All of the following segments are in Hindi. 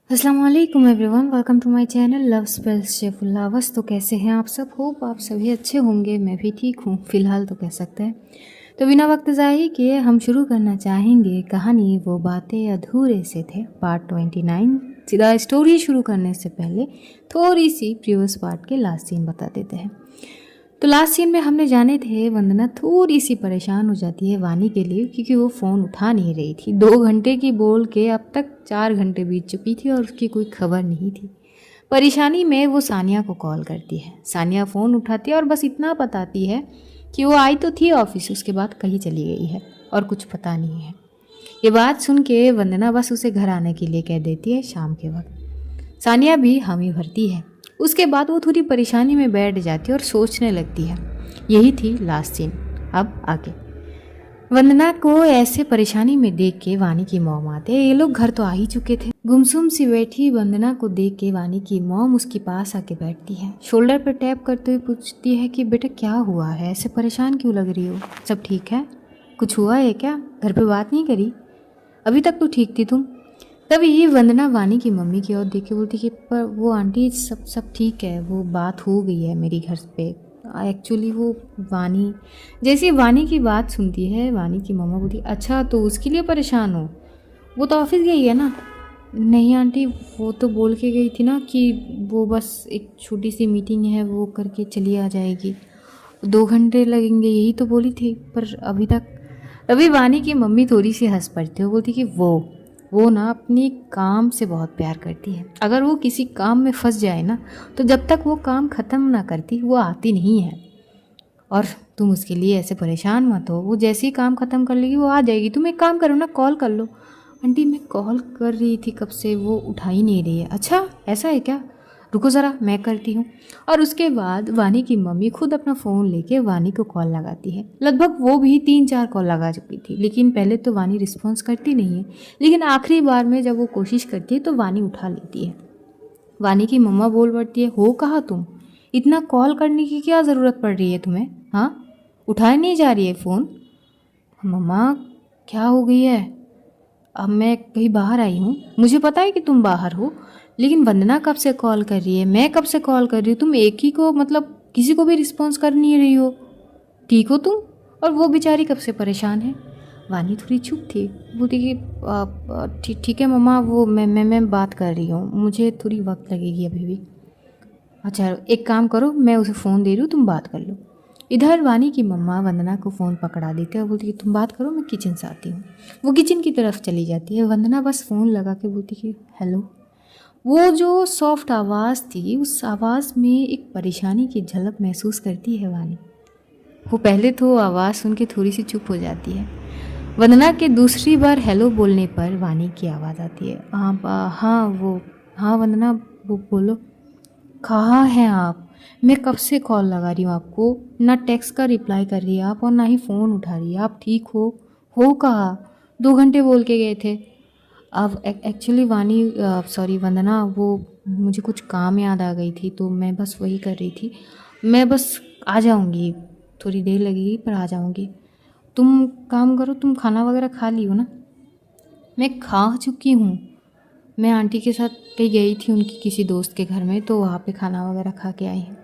अस्सलाम वालेकुम everyone, welcome to my channel love spells शेफुल्लावस। तो कैसे हैं आप सब? होप आप सभी अच्छे होंगे। मैं भी ठीक हूँ फ़िलहाल तो कह सकते हैं। तो बिना वक्त ज़ाया किए हम शुरू करना चाहेंगे कहानी वो बातें अधूरे से थे पार्ट 29। सीधा स्टोरी शुरू करने से पहले थोड़ी सी प्रीवियस पार्ट के लास्ट सीन बता देते हैं। तो लास्ट सीन में हमने जाने थे वंदना थोड़ी सी परेशान हो जाती है वानी के लिए, क्योंकि वो फ़ोन उठा नहीं रही थी। 2 घंटे की बोल के अब तक 4 घंटे बीत चुकी थी और उसकी कोई खबर नहीं थी। परेशानी में वो सानिया को कॉल करती है। सानिया फ़ोन उठाती है और बस इतना बताती है कि वो आई तो थी ऑफिस, उसके बाद कहीं चली गई है और कुछ पता नहीं है। ये बात सुन के वंदना बस उसे घर आने के लिए कह देती है शाम के वक्त। सानिया भी हामी भरती है। उसके बाद वो थोड़ी परेशानी में बैठ जाती है और सोचने लगती है। यही थी लास्ट सीन। अब आगे वंदना को ऐसे परेशानी में देख के वानी की मॉम आते हैं। ये लोग घर तो आ ही चुके थे। गुमसुम सी बैठी वंदना को देख के वानी की मॉम उसके पास आके बैठती है। शोल्डर पर टैप करते हुए पूछती है कि बेटा क्या हुआ है, ऐसे परेशान क्यों लग रही हो? सब ठीक है? कुछ हुआ है क्या? घर पे बात नहीं करी? अभी तक तो ठीक थी तुम। तभी ये वंदना वानी की मम्मी की ओर देख के बोलती कि पर वो आंटी सब ठीक है, वो बात हो गई है मेरी घर पे। एक्चुअली वो वानी, जैसे वानी की बात सुनती है वानी की मम्मा बोलती अच्छा तो उसके लिए परेशान हो? वो तो ऑफिस गई है ना? नहीं आंटी, वो तो बोल के गई थी ना कि वो बस एक छोटी सी मीटिंग है वो करके चली आ जाएगी, 2 घंटे लगेंगे यही तो बोली थी, पर अभी तक। अभी वानी की मम्मी थोड़ी सी हंस पड़ती है, बोलती कि वो ना अपनी काम से बहुत प्यार करती है। अगर वो किसी काम में फंस जाए ना तो जब तक वो काम ख़त्म ना करती वो आती नहीं है। और तुम उसके लिए ऐसे परेशान मत हो, वो जैसे ही काम ख़त्म कर लेगी वो आ जाएगी। तुम एक काम करो ना, कॉल कर लो। आंटी मैं कॉल कर रही थी कब से, वो उठा ही नहीं रही है। अच्छा ऐसा है क्या? रुको ज़रा मैं करती हूँ। और उसके बाद वानी की मम्मी खुद अपना फ़ोन लेके वानी को कॉल लगाती है। लगभग वो भी 3-4 कॉल लगा चुकी थी, लेकिन पहले तो वानी रिस्पॉन्स करती नहीं है, लेकिन आखिरी बार में जब वो कोशिश करती है तो वानी उठा लेती है। वानी की मम्मा बोल पड़ती है हो कहाँ तुम, इतना कॉल करने की क्या ज़रूरत पड़ रही है तुम्हें? हाँ, उठाया नहीं जा रही है फ़ोन? मम्मा क्या हो गई है? अब मैं कहीं बाहर आई हूँ, मुझे पता है कि तुम बाहर हो, लेकिन वंदना कब से कॉल कर रही है, मैं कब से कॉल कर रही हूँ, तुम एक ही को मतलब किसी को भी रिस्पॉन्स कर नहीं रही हो। ठीक हो तुम? और वो बेचारी कब से परेशान है। वानी थोड़ी चुप थी, बोलती कि ठीक ठीक है मम्मा, वो मैं बात कर रही हूँ, मुझे थोड़ी वक्त लगेगी अभी भी। अच्छा एक काम करो, मैं उसे फ़ोन दे रही हूँ, तुम बात कर लो। इधर वानी की मम्मा वंदना को फ़ोन पकड़ा देते हैं और बोलती कि तुम बात करो, मैं किचन से आती हूँ। वो किचन की तरफ चली जाती है। वंदना बस फ़ोन लगा के बोलती कि हेलो। वो जो सॉफ्ट आवाज़ थी उस आवाज़ में एक परेशानी की झलक महसूस करती है वानी। वो पहले तो आवाज़ सुन के थोड़ी सी चुप हो जाती है। वंदना के दूसरी बार हेलो बोलने पर वानी की आवाज़ आती है। हाँ वंदना, वो बोलो। कहाँ हैं आप? मैं कब से कॉल लगा रही हूँ आपको, ना टेक्स्ट का रिप्लाई कर रही है आप और ना ही फ़ोन उठा रही है। आप ठीक हो? हो कहाँ? 2 घंटे बोल के गए थे। अब एक्चुअली वानी, सॉरी वंदना, वो मुझे कुछ काम याद आ गई थी तो मैं बस वही कर रही थी। मैं बस आ जाऊँगी, थोड़ी देर लगेगी पर आ जाऊँगी। तुम काम करो, तुम खाना वगैरह खा ली हो ना? मैं खा चुकी हूँ। मैं आंटी के साथ कहीं गई थी उनकी किसी दोस्त के घर में, तो वहाँ पे खाना वगैरह खा के आई हूँ।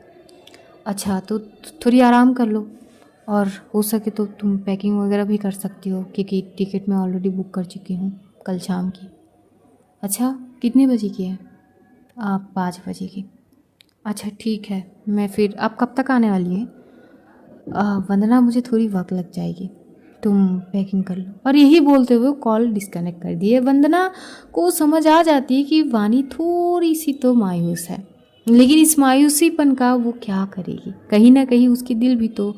अच्छा तो थोड़ी आराम कर लो, और हो सके तो तुम पैकिंग वगैरह भी कर सकती हो, क्योंकि टिकट मैं ऑलरेडी बुक कर चुकी हूँ कल शाम की। अच्छा कितने बजे की है? आप 5 बजे की। अच्छा ठीक है, मैं फिर, आप कब तक आने वाली है? वंदना मुझे थोड़ी वक्त लग जाएगी, तुम पैकिंग कर लो। और यही बोलते हुए कॉल डिस्कनेक्ट कर दिए। वंदना को समझ आ जाती है कि वानी थोड़ी सी तो मायूस है, लेकिन इस मायूसीपन का वो क्या करेगी, कहीं ना कहीं उसकी दिल भी तो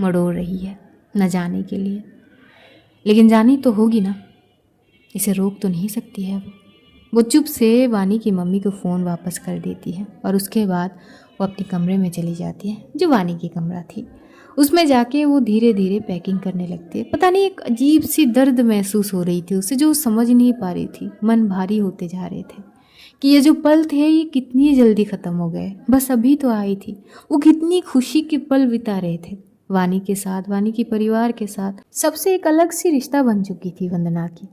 मड़ोड़ रही है न जाने के लिए। लेकिन जानी तो होगी ना, इसे रोक तो नहीं सकती है वो चुप से वानी की मम्मी को फ़ोन वापस कर देती है और उसके बाद वो अपने कमरे में चली जाती है, जो वानी की कमरा थी। उसमें जाके वो धीरे धीरे पैकिंग करने लगती है। पता नहीं एक अजीब सी दर्द महसूस हो रही थी उसे, जो समझ नहीं पा रही थी। मन भारी होते जा रहे थे कि ये जो पल थे ये कितनी जल्दी ख़त्म हो गए। बस अभी तो आई थी, वो कितनी खुशी के पल बिता रहे थे वानी के साथ, वानी के परिवार के साथ। सबसे एक अलग सी रिश्ता बन चुकी थी वंदना की।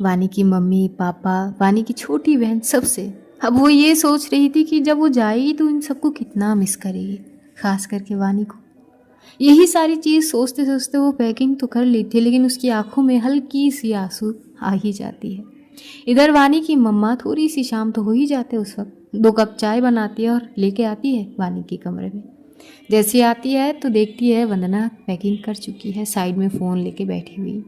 वानी की मम्मी पापा, वानी की छोटी बहन, सबसे। अब वो ये सोच रही थी कि जब वो जाएगी तो इन सबको कितना मिस करेगी, खास करके वानी को। यही सारी चीज़ सोचते सोचते वो पैकिंग तो कर ली थी, लेकिन उसकी आंखों में हल्की सी आंसू आ ही जाती है। इधर वानी की मम्मा थोड़ी सी शाम तो हो ही जाते उस वक्त, 2 कप चाय बनाती है और लेके आती है वानी के कमरे में। जैसे आती है तो देखती है वंदना पैकिंग कर चुकी है, साइड में फ़ोन लेके बैठी हुई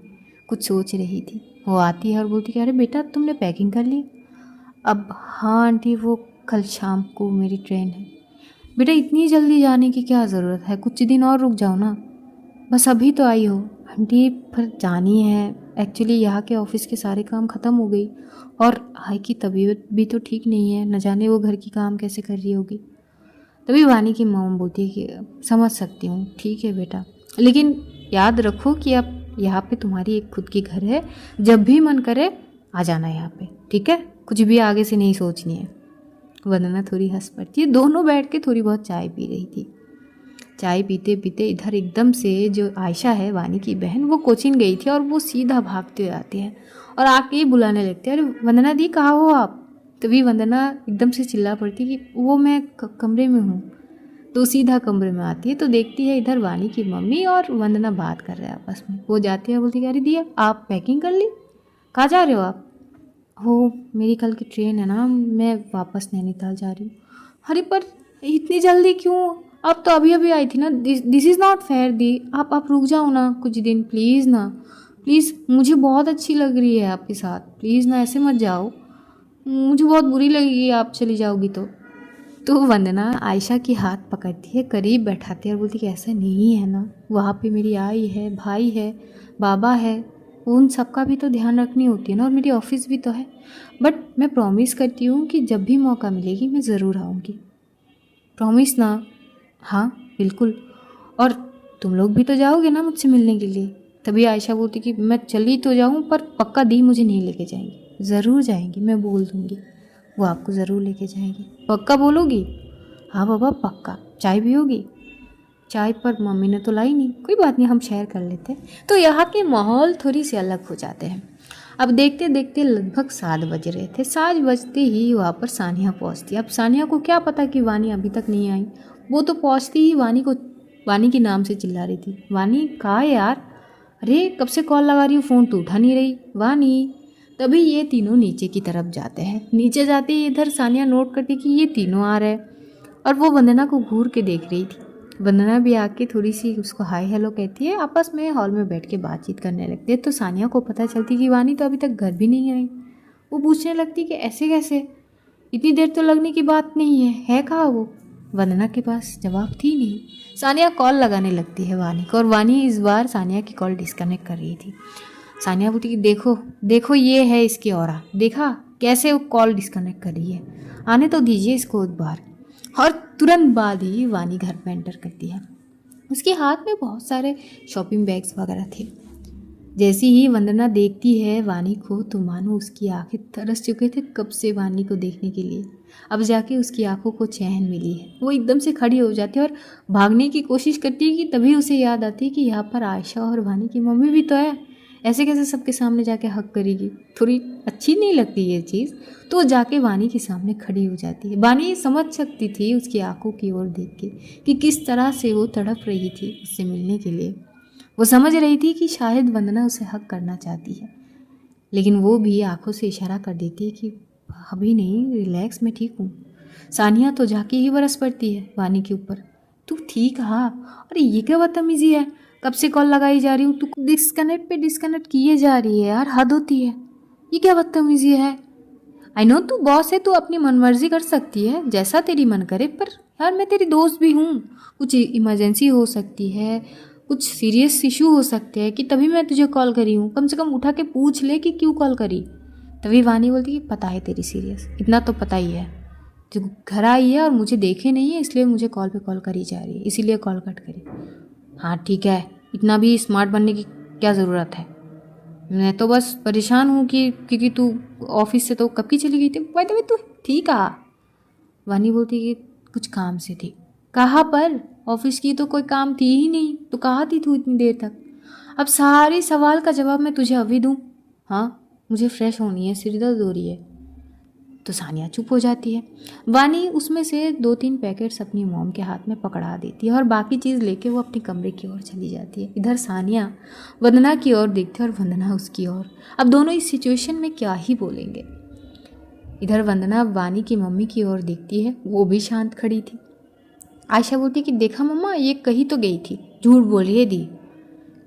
कुछ सोच रही थी। वो आती है और बोलती है, अरे बेटा तुमने पैकिंग कर ली? अब हाँ आंटी, वो कल शाम को मेरी ट्रेन है। बेटा इतनी जल्दी जाने की क्या ज़रूरत है, कुछ दिन और रुक जाओ ना, बस अभी तो आई हो। आंटी पर जानी है, एक्चुअली यहाँ के ऑफिस के सारे काम ख़त्म हो गई और आई की तबीयत भी तो ठीक नहीं है, न जाने वो घर की काम कैसे कर रही होगी। तभी वानी की मॉम बोलती है कि समझ सकती हूँ, ठीक है बेटा, लेकिन याद रखो कि अब यहाँ पे तुम्हारी एक खुद की घर है, जब भी मन करे आ जाना यहाँ पे, ठीक है? कुछ भी आगे से नहीं सोचनी है। वंदना थोड़ी हंस पड़ती है। दोनों बैठ के थोड़ी बहुत चाय पी रही थी। चाय पीते पीते इधर एकदम से जो आयशा है वानी की बहन, वो कोचिंग गई थी और वो सीधा भागते हुए आती है और आके ही बुलाने लगती है, अरे वंदना दी कहाँ हो आप? तभी वंदना एकदम से चिल्ला पड़ती कि वो मैं कमरे में हूँ। तो सीधा कमरे में आती है तो देखती है इधर वानी की मम्मी और वंदना बात कर रहे हैं आपस में। वो जाती है, बोलती है, अरे दिया आप पैकिंग कर ली, कहाँ जा रहे हो आप? हो मेरी कल की ट्रेन है ना, मैं वापस नैनीताल जा रही हूँ। अरे पर इतनी जल्दी क्यों? आप तो अभी अभी आई थी ना, दिस इज़ नॉट फेयर दी, आप रुक जाओ ना कुछ दिन प्लीज़ ना, प्लीज़, मुझे बहुत अच्छी लग रही है आपके साथ, प्लीज़ ना ऐसे मत जाओ, मुझे बहुत बुरी लगेगी आप चली जाओगी तो वंदना आयशा की हाथ पकड़ती है, करीब बैठाती है और बोलती कि ऐसा नहीं है ना, वहाँ पे मेरी आई है, भाई है, बाबा है, उन सबका भी तो ध्यान रखनी होती है ना, और मेरी ऑफिस भी तो है। बट मैं प्रॉमिस करती हूँ कि जब भी मौका मिलेगी मैं ज़रूर आऊँगी, प्रॉमिस ना? हाँ बिल्कुल। और तुम लोग भी तो जाओगे ना मुझसे मिलने के लिए? तभी आयशा बोलती कि मैं चली तो जाऊँ पर पक्का दी मुझे नहीं लेके जाएंगी। ज़रूर जाएंगी, मैं बोल दूँगी, वो आपको ज़रूर लेके जाएंगी, पक्का बोलोगी? हाँ बाबा पक्का। चाय पियोगी? चाय पर मम्मी ने तो लाई नहीं, कोई बात नहीं हम शेयर कर लेते हैं। तो यहाँ के माहौल थोड़ी सी अलग हो जाते हैं। अब देखते देखते लगभग 7 बज रहे थे। 7 बजते ही वहाँ पर सानिया पहुँचती। अब सानिया को क्या पता कि वानी अभी तक नहीं आई। वो तो पहुँचती ही वानी के नाम से चिल्ला रही थी, वानी कहाँ है यार? अरे कब से कॉल लगा रही हूँ, फ़ोन तो उठा नहीं रही, वानी। तभी ये तीनों नीचे की तरफ जाते हैं। नीचे जाते ही इधर सानिया नोट करती कि ये तीनों आ रहे हैं और वो वंदना को घूर के देख रही थी। वंदना भी आके थोड़ी सी उसको हाय हेलो कहती है, आपस में हॉल में बैठ के बातचीत करने लगती है। तो सानिया को पता चलती कि वानी तो अभी तक घर भी नहीं आई। वो पूछने लगती कि ऐसे कैसे, इतनी देर तो लगने की बात नहीं है कहाँ वो? वंदना के पास जवाब थी नहीं। सानिया कॉल लगाने लगती है वानी को और वानी इस बार सानिया की कॉल डिस्कनेक्ट कर रही थी। सानिया बोलती कि देखो देखो ये है इसकी ऑरा, देखा कैसे वो कॉल डिस्कनेक्ट कर रही है, आने तो दीजिए इसको एक बार। और तुरंत बाद ही वानी घर पे एंटर करती है। उसके हाथ में बहुत सारे शॉपिंग बैग्स वगैरह थे। जैसी ही वंदना देखती है वानी को तो मानो उसकी आंखें तरस चुके थे कब से वानी को देखने के लिए। अब जाके उसकी आंखों को चैन मिली है। वो एकदम से खड़ी हो जाती है और भागने की कोशिश करती है कि तभी उसे याद आती है कि यहाँ पर आयशा और वानी की मम्मी भी तो है, ऐसे कैसे सबके सामने जाके हक करेगी, थोड़ी अच्छी नहीं लगती ये चीज़। तो जाके वानी के सामने खड़ी हो जाती है। वानी समझ सकती थी उसकी आंखों की ओर देख के कि किस तरह से वो तड़प रही थी उससे मिलने के लिए। वो समझ रही थी कि शायद वंदना उसे हक करना चाहती है, लेकिन वो भी आंखों से इशारा कर देती है कि अभी नहीं, रिलैक्स, मैं ठीक हूँ। सानिया तो जाके ही बरस पड़ती है वानी के ऊपर, तू ठीक? हाँ। अरे ये क्या बदतमीजी है, कब से कॉल लगाई जा रही हूँ, तू डिस्कनेक्ट पे डिस्कनेक्ट किए जा रही है यार, हद होती है। ये क्या बदतमीजी है? आई नो तू बॉस है, तू अपनी मनमर्जी कर सकती है जैसा तेरी मन करे, पर यार मैं तेरी दोस्त भी हूँ, कुछ इमरजेंसी हो सकती है, कुछ सीरियस इशू हो सकते हैं कि तभी मैं तुझे कॉल करी हूँ, कम से कम उठा के पूछ ले कि क्यों कॉल करी। तभी वानी बोलती कि पता है तेरी सीरियस, इतना तो पता ही है, जो घर आई है और मुझे देखे नहीं है इसलिए मुझे कॉल पे कॉल करी जा रही है, इसीलिए कॉल कट करी। हाँ ठीक है, इतना भी स्मार्ट बनने की क्या ज़रूरत है, मैं तो बस परेशान हूँ कि क्योंकि तू ऑफिस से तो कब की चली गई थी, भाई तभी तू ठीक आ। वानी बोलती कि कुछ काम से थी। कहाँ पर? ऑफिस की तो कोई काम थी ही नहीं, तो कहाँ थी तू इतनी देर तक? अब सारे सवाल का जवाब मैं तुझे अभी दूँ? हाँ मुझे फ्रेश होनी है, सिर दर्द हो रही है। तो सानिया चुप हो जाती है। वानी उसमें से 2-3 पैकेट्स अपनी मॉम के हाथ में पकड़ा देती है और बाकी चीज़ लेके वो अपने कमरे की ओर चली जाती है। इधर सानिया वंदना की ओर देखती है और वंदना उसकी ओर। अब दोनों इस सिचुएशन में क्या ही बोलेंगे। इधर वंदना वानी की मम्मी की ओर देखती है, वो भी शांत खड़ी थी। आयशा बोलती कि देखा मम्मा, ये कही तो गई थी, झूठ बोल रही है दी।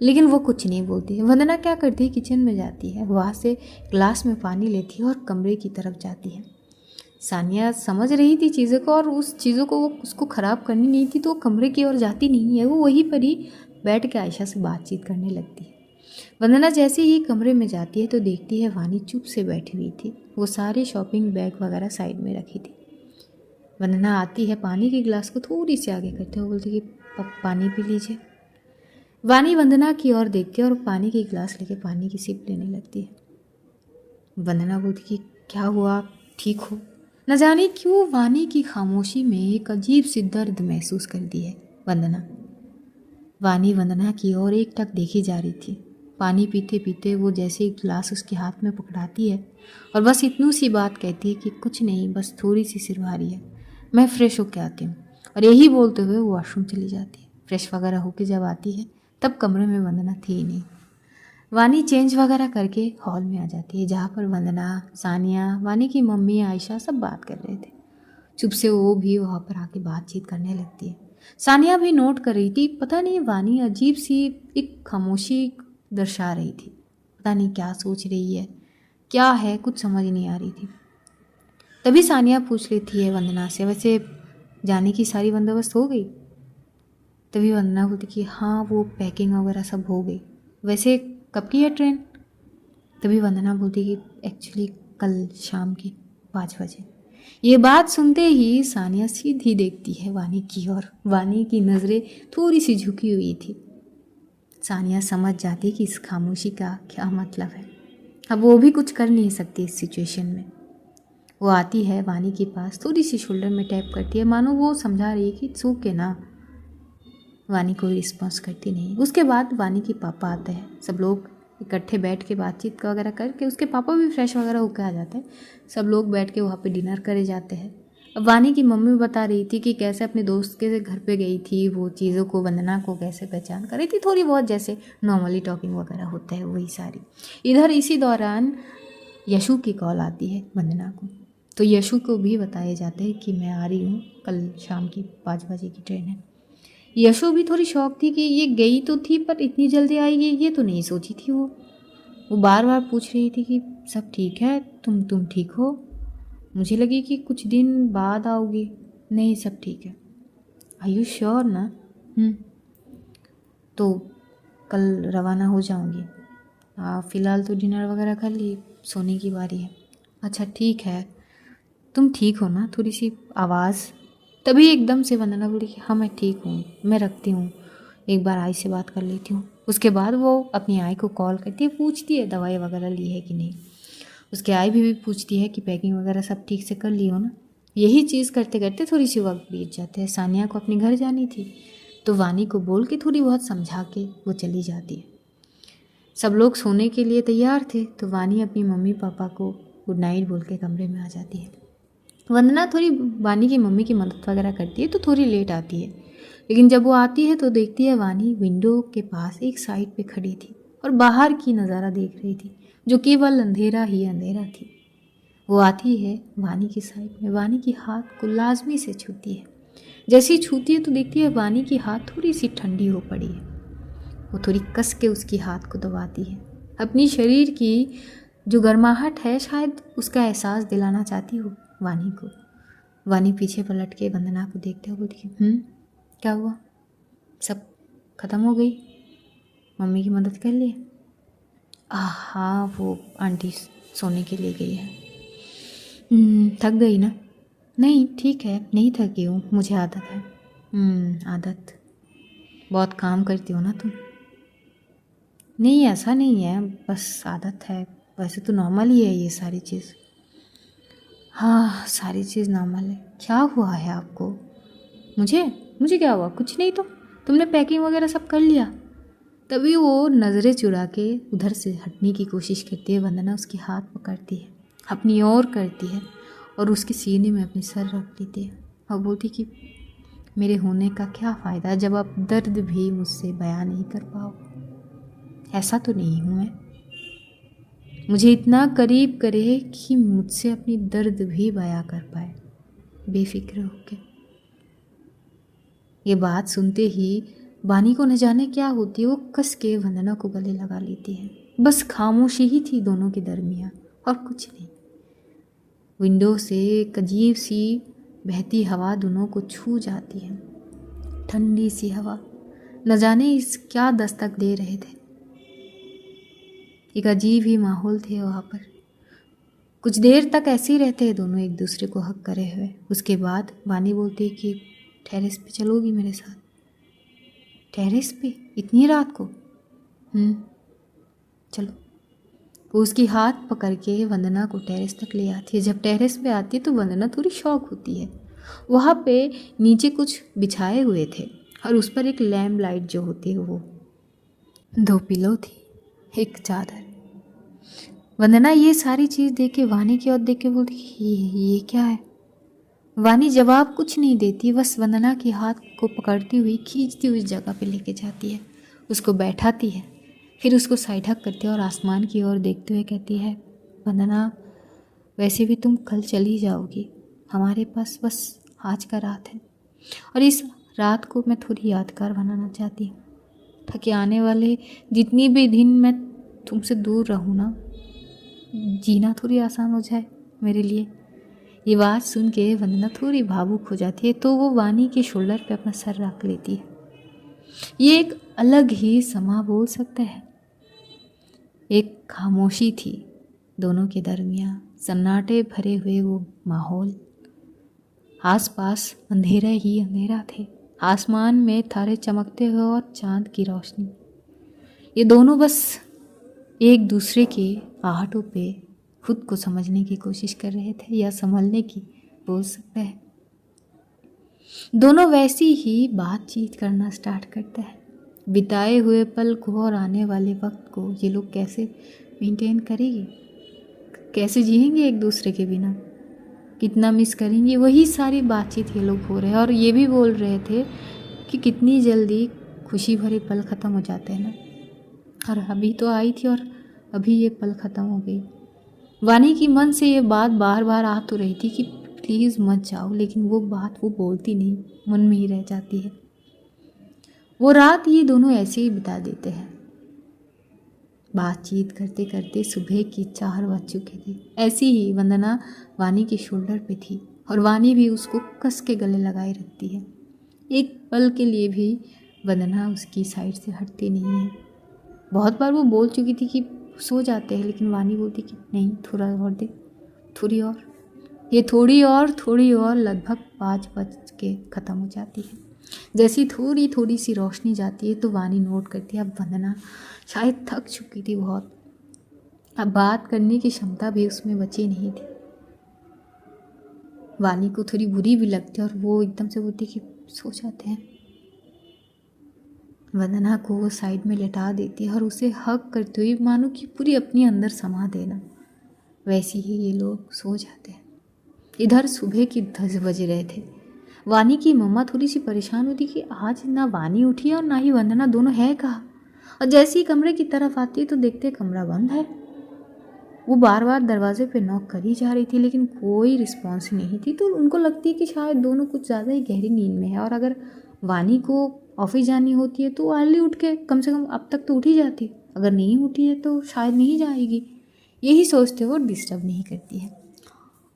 लेकिन वो कुछ नहीं बोलती है। वंदना क्या करती है, किचन में जाती है, वहाँ से ग्लास में पानी लेती है और कमरे की तरफ जाती है। सानिया समझ रही थी चीज़ों को और उस चीज़ों को वो उसको ख़राब करनी नहीं थी, तो वो कमरे की ओर जाती नहीं है, वो वहीं पर ही बैठ के आयशा से बातचीत करने लगती है। वंदना जैसे ही कमरे में जाती है तो देखती है वानी चुप से बैठी हुई थी, वो सारे शॉपिंग बैग वगैरह साइड में रखी थी। वंदना आती है, पानी के गिलास को थोड़ी सी आगे करते हुए बोलती कि पानी पी लीजिए। वानी वंदना की ओर देखती है और पानी की गिलास लेके पानी की सिप लेने लगती है। वंदना बोलती कि क्या हुआ, ठीक हो? न जाने क्यों वानी की खामोशी में एक अजीब सी दर्द महसूस करती है वंदना। वानी वंदना की ओर एकटक देखी जा रही थी। पानी पीते पीते वो जैसे एक गिलास उसके हाथ में पकड़ाती है और बस इतनी सी बात कहती है कि कुछ नहीं, बस थोड़ी सी सिर भारी है, मैं फ्रेश होके आती हूँ। और यही बोलते हुए वो वॉशरूम चली जाती है। फ्रेश वगैरह होके जब आती है तब कमरे में वंदना थी ही नहीं। वानी चेंज वगैरह करके हॉल में आ जाती है, जहाँ पर वंदना, सानिया, वानी की मम्मी, आयशा सब बात कर रहे थे। चुप से वो भी वहाँ पर आके बातचीत करने लगती है। सानिया भी नोट कर रही थी, पता नहीं वानी अजीब सी एक खामोशी दर्शा रही थी। पता नहीं क्या सोच रही है, क्या है, कुछ समझ नहीं आ रही थी। तभी सानिया पूछ लेती है वंदना से, वैसे जाने की सारी बंदोबस्त हो गई? तभी वंदना बोलती कि हाँ, वो पैकिंग वगैरह सब हो गई। वैसे कब की है ट्रेन? तभी वंदना बोलती कि एक्चुअली कल शाम की 5 बजे। ये बात सुनते ही सानिया सीधी देखती है वानी की ओर। वानी की नज़रें थोड़ी सी झुकी हुई थी। सानिया समझ जाती कि इस खामोशी का क्या मतलब है। अब वो भी कुछ कर नहीं सकती इस सिचुएशन में। वो आती है वानी के पास, थोड़ी सी शोल्डर में टैप करती है, मानो वो समझा रही है कि इट्स ओके ना। वानी कोई रिस्पॉन्स करती नहीं। उसके बाद वानी के पापा आते हैं। सब लोग इकट्ठे बैठ के बातचीत वगैरह करके, उसके पापा भी फ्रेश वगैरह होकर आ जाते हैं। सब लोग बैठ के वहाँ पे डिनर करे जाते हैं। अब वानी की मम्मी बता रही थी कि कैसे अपने दोस्त के घर पे गई थी, वो चीज़ों को, वंदना को कैसे पहचान कर रही थी, थोड़ी बहुत जैसे नॉर्मली टॉकिंग वगैरह होता है वही सारी। इधर इसी दौरान यशु की कॉल आती है वंदना को, तो यशु को भी बताया जाता है कि मैं आ रही हूँ, कल शाम की 5 बजे की ट्रेन है। यशु भी थोड़ी शौक थी कि ये गई तो थी पर इतनी जल्दी आएगी ये तो नहीं सोची थी। वो बार बार पूछ रही थी कि सब ठीक है, तुम ठीक हो? मुझे लगी कि कुछ दिन बाद आओगी। नहीं, सब ठीक है। आर यू श्योर ना? तो कल रवाना हो जाऊंगी। फ़िलहाल तो डिनर वगैरह कर ली, सोने की बारी है। अच्छा ठीक है, तुम ठीक हो ना? थोड़ी सी आवाज़। तभी एकदम से वंदना बोली कि हाँ मैं ठीक हूँ, मैं रखती हूँ, एक बार आई से बात कर लेती हूँ। उसके बाद वो अपनी आई को कॉल करती है, पूछती है दवाई वगैरह ली है कि नहीं। उसके आई भी पूछती है कि पैकिंग वगैरह सब ठीक से कर ली हो ना। यही चीज़ करते करते थोड़ी सी वक्त बीत जाते हैं। सानिया को अपने घर जानी थी, तो वानी को बोल के थोड़ी बहुत समझा के वो चली जाती है। सब लोग सोने के लिए तैयार थे, तो वानी अपनी मम्मी पापा को गुड नाइट बोल के कमरे में आ जाती है। वंदना थोड़ी वानी की मम्मी की मदद वगैरह करती है, तो थोड़ी लेट आती है। लेकिन जब वो आती है तो देखती है वानी विंडो के पास एक साइड पे खड़ी थी और बाहर की नज़ारा देख रही थी, जो केवल अंधेरा ही अंधेरा थी। वो आती है वानी की साइड में, वानी की हाथ को लाजमी से छूती है। जैसे ही छूती है तो देखती है वानी की हाथ थोड़ी सी ठंडी हो पड़ी है। वो थोड़ी कस के उसकी हाथ को दबाती है, अपनी शरीर की जो गर्माहट है शायद उसका एहसास दिलाना चाहती हो वानी को। वानी पीछे पलट के वंदना को देखते हुए बोलती, क्या हुआ? सब खत्म हो गई? मम्मी की मदद कर ली? हाँ, वो आंटी सोने के लिए गई है। थक गई ना? नहीं ठीक है, नहीं थकी हूँ, मुझे आदत है। आदत? बहुत काम करती हो ना तुम? नहीं ऐसा नहीं है, बस आदत है। वैसे तो नॉर्मल ही है ये सारी चीज़। हाँ, सारी चीज़ नॉर्मल है। क्या हुआ है आपको? मुझे क्या हुआ? कुछ नहीं तो। तुमने पैकिंग वगैरह सब कर लिया? तभी वो नज़रें चुरा के उधर से हटने की कोशिश करती है। वंदना उसके हाथ पकड़ती है, अपनी ओर करती है और उसके सीने में अपनी सर रख लेती है और बोलती कि मेरे होने का क्या फ़ायदा जब आप दर्द भी मुझसे बयां नहीं कर पाओ। ऐसा तो नहीं हूँ मैं, मुझे इतना करीब करे कि मुझसे अपनी दर्द भी बयां कर पाए बेफिक्र होके। ये बात सुनते ही वानी को न जाने क्या होती है, वो कस के वंदना को गले लगा लेती है। बस खामोशी ही थी दोनों के दरमियाँ और कुछ नहीं। विंडो से एक अजीब सी बहती हवा दोनों को छू जाती है, ठंडी सी हवा, न जाने इस क्या दस्तक दे रहे थे। एक अजीब ही माहौल थे वहाँ पर। कुछ देर तक ऐसे ही रहते हैं दोनों एक दूसरे को हक करे हुए। उसके बाद वानी बोलती है कि टेरेस पे चलोगी मेरे साथ? टेरेस पे इतनी रात को? चलो। वो उसकी हाथ पकड़ के वंदना को टेरेस तक ले आती है। जब टेरेस पे आती है तो वंदना थोड़ी शॉक होती है। वहाँ पे नीचे कुछ बिछाए हुए थे और उस पर एक लैम्प लाइट जो होती है वो, 2 पिलो थी, एक चादर। वंदना ये सारी चीज़ देख के वानी की ओर देख के बोलती ये क्या है? वानी जवाब कुछ नहीं देती, बस वंदना के हाथ को पकड़ती हुई खींचती हुई जगह पे लेके जाती है, उसको बैठाती है, फिर उसको साइड हक करती है और आसमान की ओर देखते हुए कहती है, वंदना वैसे भी तुम कल चली जाओगी, हमारे पास बस आज का रात है और इस रात को मैं थोड़ी यादगार बनाना चाहती हूँ ताकि आने वाले जितनी भी दिन मैं तुमसे दूर रहूँ ना, जीना थोड़ी आसान हो जाए मेरे लिए। ये बात सुन के वंदना थोड़ी भावुक हो जाती है तो वो वानी के शोल्डर पे अपना सर रख लेती है। ये एक अलग ही समा बोल सकते हैं। एक खामोशी थी दोनों के दरमियाँ, सन्नाटे भरे हुए वो माहौल। आसपास अंधेरा ही अंधेरा थे, आसमान में तारे चमकते हुए और चांद की रोशनी। ये दोनों बस एक दूसरे के आहटों पे खुद को समझने की कोशिश कर रहे थे या संभलने की बोल सकते हैं। दोनों वैसी ही बातचीत करना स्टार्ट करते हैं। बिताए हुए पल को और आने वाले वक्त को ये लोग कैसे मेंटेन करेंगे, कैसे जिएंगे एक दूसरे के बिना, कितना मिस करेंगे, वही सारी बातचीत ये लोग हो रहे हैं। और ये भी बोल रहे थे कि कितनी जल्दी खुशी भरे पल ख़त्म हो जाते हैं ना, और अभी तो आई थी और अभी ये पल ख़त्म हो गई। वानी की मन से ये बात बार बार आ तो रही थी कि प्लीज़ मत जाओ, लेकिन वो बात वो बोलती नहीं, मन में ही रह जाती है। वो रात ये दोनों ऐसे ही बिता देते हैं, बातचीत करते करते सुबह की 4 बज चुके थे। ऐसी ही वंदना वानी के शोल्डर पे थी और वानी भी उसको कस के गले लगाए रखती है। एक पल के लिए भी वंदना उसकी साइड से हटती नहीं है। बहुत बार वो बोल चुकी थी कि सो जाते हैं, लेकिन वानी बोलती कि नहीं, थोड़ा और दे, थोड़ी और। ये थोड़ी और लगभग 5 बज के ख़त्म हो जाती है। जैसी थोड़ी थोड़ी सी रोशनी जाती है तो वानी नोट करती है अब वंदना शायद थक चुकी थी बहुत, अब बात करने की क्षमता भी उसमें बची नहीं थी। वानी को थोड़ी बुरी भी लगती है और वो एकदम से बोलती कि सो जाते हैं। वंदना को वो साइड में लेटा देती है और उसे हग करते हुए मानो कि पूरी अपनी अंदर समा देना। वैसे ही ये लोग सो जाते हैं। इधर सुबह के 10 बज रहे थे। वानी की मम्मा थोड़ी सी परेशान होती कि आज ना वानी उठी है और ना ही वंदना, दोनों है कहाँ। और जैसे ही कमरे की तरफ आती है तो देखते कमरा बंद है। वो बार बार दरवाजे पे नॉक करी जा रही थी लेकिन कोई रिस्पॉन्स नहीं थी, तो उनको लगती है कि शायद दोनों कुछ ज़्यादा ही गहरी नींद में है। और अगर वानी को ऑफिस जानी होती है तो अर्ली उठ के कम से कम अब तक तो उठ ही जाती, अगर नहीं उठी है तो शायद नहीं जाएगी। यही सोचते वो डिस्टर्ब नहीं करती है।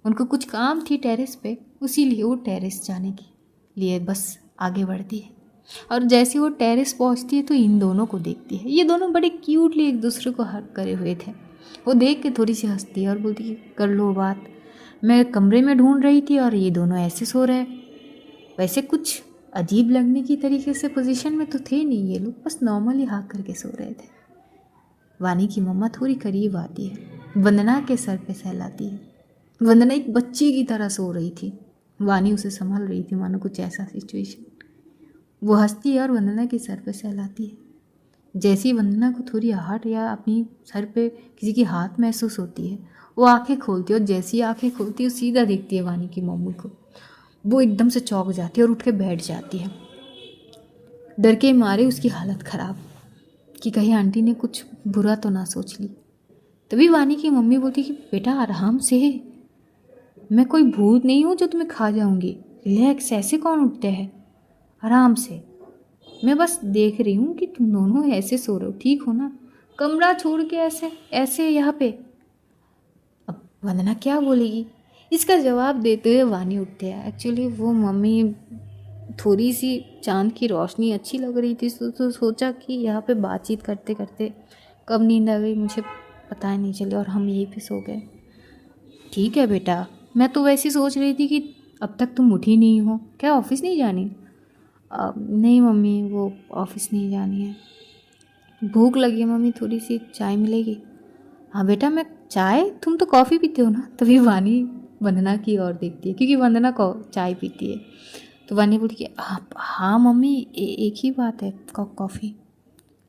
उनको कुछ काम थी टेरेस पे, इसीलिए वो टेरेस जाने के लिए बस आगे बढ़ती है। और जैसे वो टेरेस पहुंचती है तो इन दोनों को देखती है। ये दोनों बड़े क्यूटली एक दूसरे को हग करे हुए थे। वो देख के थोड़ी सी हंसती है और बोलती कि कर लो बात, मैं कमरे में ढूंढ रही थी और ये दोनों ऐसे सो रहे। वैसे कुछ अजीब लगने की तरीके से पोजीशन में तो थे नहीं ये लोग, बस नॉर्मली हाथ करके सो रहे थे। वानी की मम्मा थोड़ी करीब आती है, वंदना के सर पे सहलाती है। वंदना एक बच्ची की तरह सो रही थी, वानी उसे संभाल रही थी, मानो कुछ ऐसा सिचुएशन। वो हंसती है और वंदना के सर पे सहलाती है। जैसी वंदना को थोड़ी आहट या अपनी सर पे किसी की हाथ महसूस होती है, वो आंखें खोलती है और जैसी आंखें खोलती है वो सीधा देखती है वानी की मम्मी को। वो एकदम से चौंक जाती है और उठ के बैठ जाती है। डर के मारे उसकी हालत ख़राब कि कहीं आंटी ने कुछ बुरा तो ना सोच ली। तभी वानी की मम्मी बोलती कि बेटा आराम से, मैं कोई भूत नहीं हूँ जो तुम्हें खा जाऊंगी, रिलैक्स, ऐसे कौन उठते हैं, आराम से, मैं बस देख रही हूँ कि तुम दोनों ऐसे सो रहे हो, ठीक हो ना, कमरा छोड़ के ऐसे ऐसे यहाँ पे। अब वंदना क्या बोलेगी, इसका जवाब देते हुए वानी उठते हैं। एक्चुअली वो मम्मी थोड़ी सी चांद की रोशनी अच्छी लग रही थी, तो सोचा कि यहाँ पे बातचीत करते करते कब नींद आ गई मुझे पता ही नहीं चला और हम यहीं पे सो गए। ठीक है बेटा, मैं तो वैसे सोच रही थी कि अब तक तुम उठी नहीं हो, क्या ऑफिस नहीं जानी? नहीं मम्मी, वो ऑफिस नहीं जानी है। भूख लगी है मम्मी, थोड़ी सी चाय मिलेगी? हाँ बेटा, मैं चाय, तुम तो कॉफ़ी पीते हो ना। तभी वानी वंदना की ओर देखती है क्योंकि वंदना चाय पीती है। तो वानी बोलती कि हाँ मम्मी, एक ही बात है, कॉफ़ी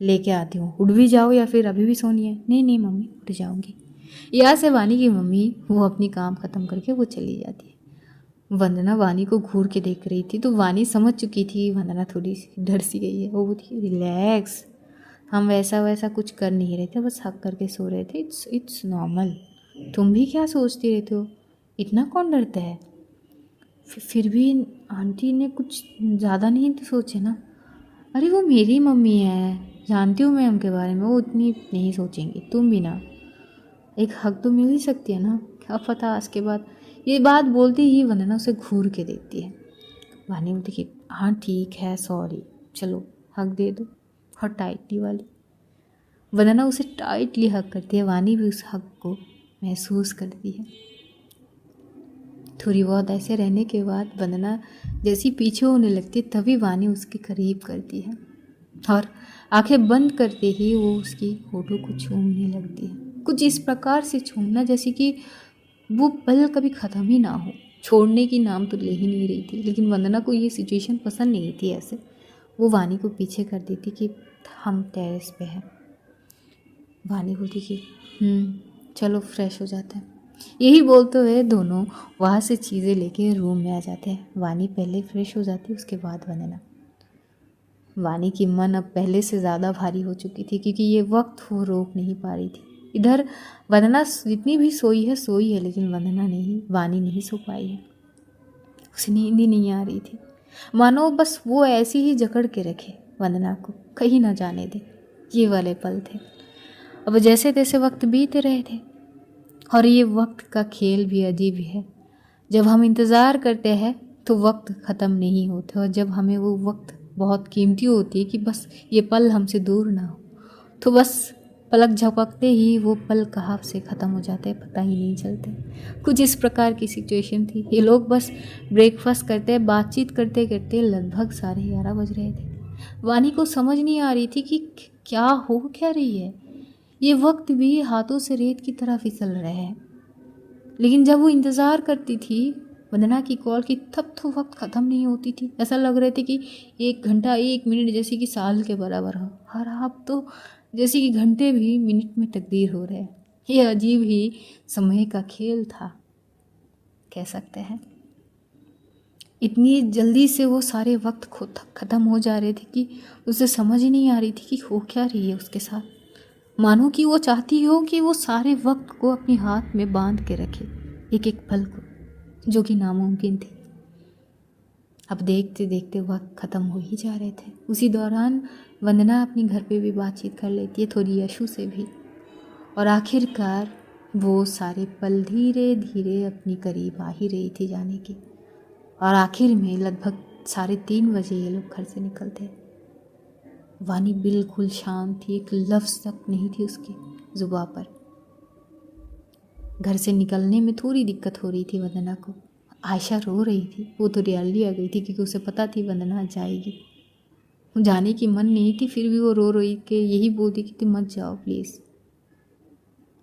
लेके आती हूँ, उठ भी जाओ या फिर अभी भी सोनी है? नहीं नहीं मम्मी, उठ जाऊँगी। यहाँ से वानी की मम्मी वो अपनी काम ख़त्म करके वो चली जाती है। वंदना वानी को घूर के देख रही थी, तो वानी समझ चुकी थी वंदना थोड़ी सी डर सी गई है। वो बोलती रिलैक्स, हम वैसा वैसा कुछ कर नहीं रहे थे, बस हक करके सो रहे थे, इट्स नॉर्मल। तुम भी क्या सोचती रहते हो, इतना कौन डरता है? फिर भी आंटी ने कुछ ज़्यादा नहीं तो सोचे ना? अरे वो मेरी मम्मी है, जानती हूँ मैं उनके बारे में, वो उतनी नहीं सोचेंगी, तुम भी ना, एक हक तो मिल ही सकती है ना, क्या पता आज के बाद। ये बात बोलती ही वंदना उसे घूर के देखती है। वानी बोलती कि हाँ ठीक है, सॉरी, चलो हक दे दो, और टाइटली वाली। वंदना उसे टाइटली हक करती है, वानी भी उस हक को महसूस करती है। थोड़ी बहुत ऐसे रहने के बाद वंदना जैसी पीछे होने लगती है, तभी वानी उसके करीब करती है और आंखें बंद करते ही वो उसकी होठों को चूमने लगती है। कुछ इस प्रकार से चूमना जैसे कि वो पल कभी ख़त्म ही ना हो, छोड़ने की नाम तो ले ही नहीं रही थी। लेकिन वंदना को ये सिचुएशन पसंद नहीं थी। ऐसे वो वानी को पीछे कर देती कि हम टेरेस पे हैं। वानी बोलती कि चलो फ्रेश हो जाते हैं। यही बोलते हुए दोनों वहाँ से चीज़ें लेके रूम में आ जाते हैं। वानी पहले फ्रेश हो जाती है, उसके बाद वंदना। वानी की मन अब पहले से ज़्यादा भारी हो चुकी थी क्योंकि ये वक्त वो रोक नहीं पा रही थी। इधर वंदना जितनी भी सोई है, लेकिन वंदना नहीं, वानी नहीं सो पाई है। उसे नींद ही नहीं आ रही थी, मानो बस वो ऐसी ही जकड़ के रखे वंदना को, कहीं ना जाने दे। ये वाले पल थे। अब जैसे तैसे वक्त बीत रहे थे और ये वक्त का खेल भी अजीब है। जब हम इंतज़ार करते हैं तो वक्त ख़त्म नहीं होते, और जब हमें वो वक्त बहुत कीमती होती है कि बस ये पल हमसे दूर ना हो, तो बस पलक झपकते ही वो पल कहाँ से ख़त्म हो जाते हैं पता ही नहीं चलते। कुछ इस प्रकार की सिचुएशन थी। ये लोग बस ब्रेकफास्ट करते, बातचीत करते करते लगभग 11:30 बज रहे थे। वानी को समझ नहीं आ रही थी कि क्या हो क्या रही है। ये वक्त भी हाथों से रेत की तरह फिसल रहे हैं। लेकिन जब वो इंतज़ार करती थी वंदना की कॉल की, तब तो वक्त ख़त्म नहीं होती थी। ऐसा लग रहे थे कि 1 घंटा 1 मिनट जैसे कि साल के बराबर हो, और अब तो जैसे कि घंटे भी मिनट में तब्दील हो रहे हैं। ये अजीब ही समय का खेल था, कह सकते हैं। इतनी जल्दी से वो सारे वक्त खुद ख़त्म हो जा रहे थे कि उसे समझ ही नहीं आ रही थी कि हो क्या रही है उसके साथ। मानो कि वो चाहती हो कि वो सारे वक्त को अपने हाथ में बांध के रखे, एक एक पल को, जो कि नामुमकिन थी। अब देखते देखते वक्त ख़त्म हो ही जा रहे थे। उसी दौरान वंदना अपनी घर पे भी बातचीत कर लेती है, थोड़ी यशु से भी, और आखिरकार वो सारे पल धीरे धीरे अपनी करीब आ ही रही थी जाने की। और आखिर में लगभग 3:30 बजे ये लोग घर से निकलते। वानी बिल्कुल शांत थी, एक लफ्ज़ तक नहीं थी उसकी जुबां पर। घर से निकलने में थोड़ी दिक्कत हो रही थी वंदना को। आयशा रो रही थी, वो तो रियली आ गई थी क्योंकि उसे पता थी वंदना जाएगी। जाने की मन नहीं थी, फिर भी वो रो रही के यही बोलती कि तुम मत जाओ प्लीज़।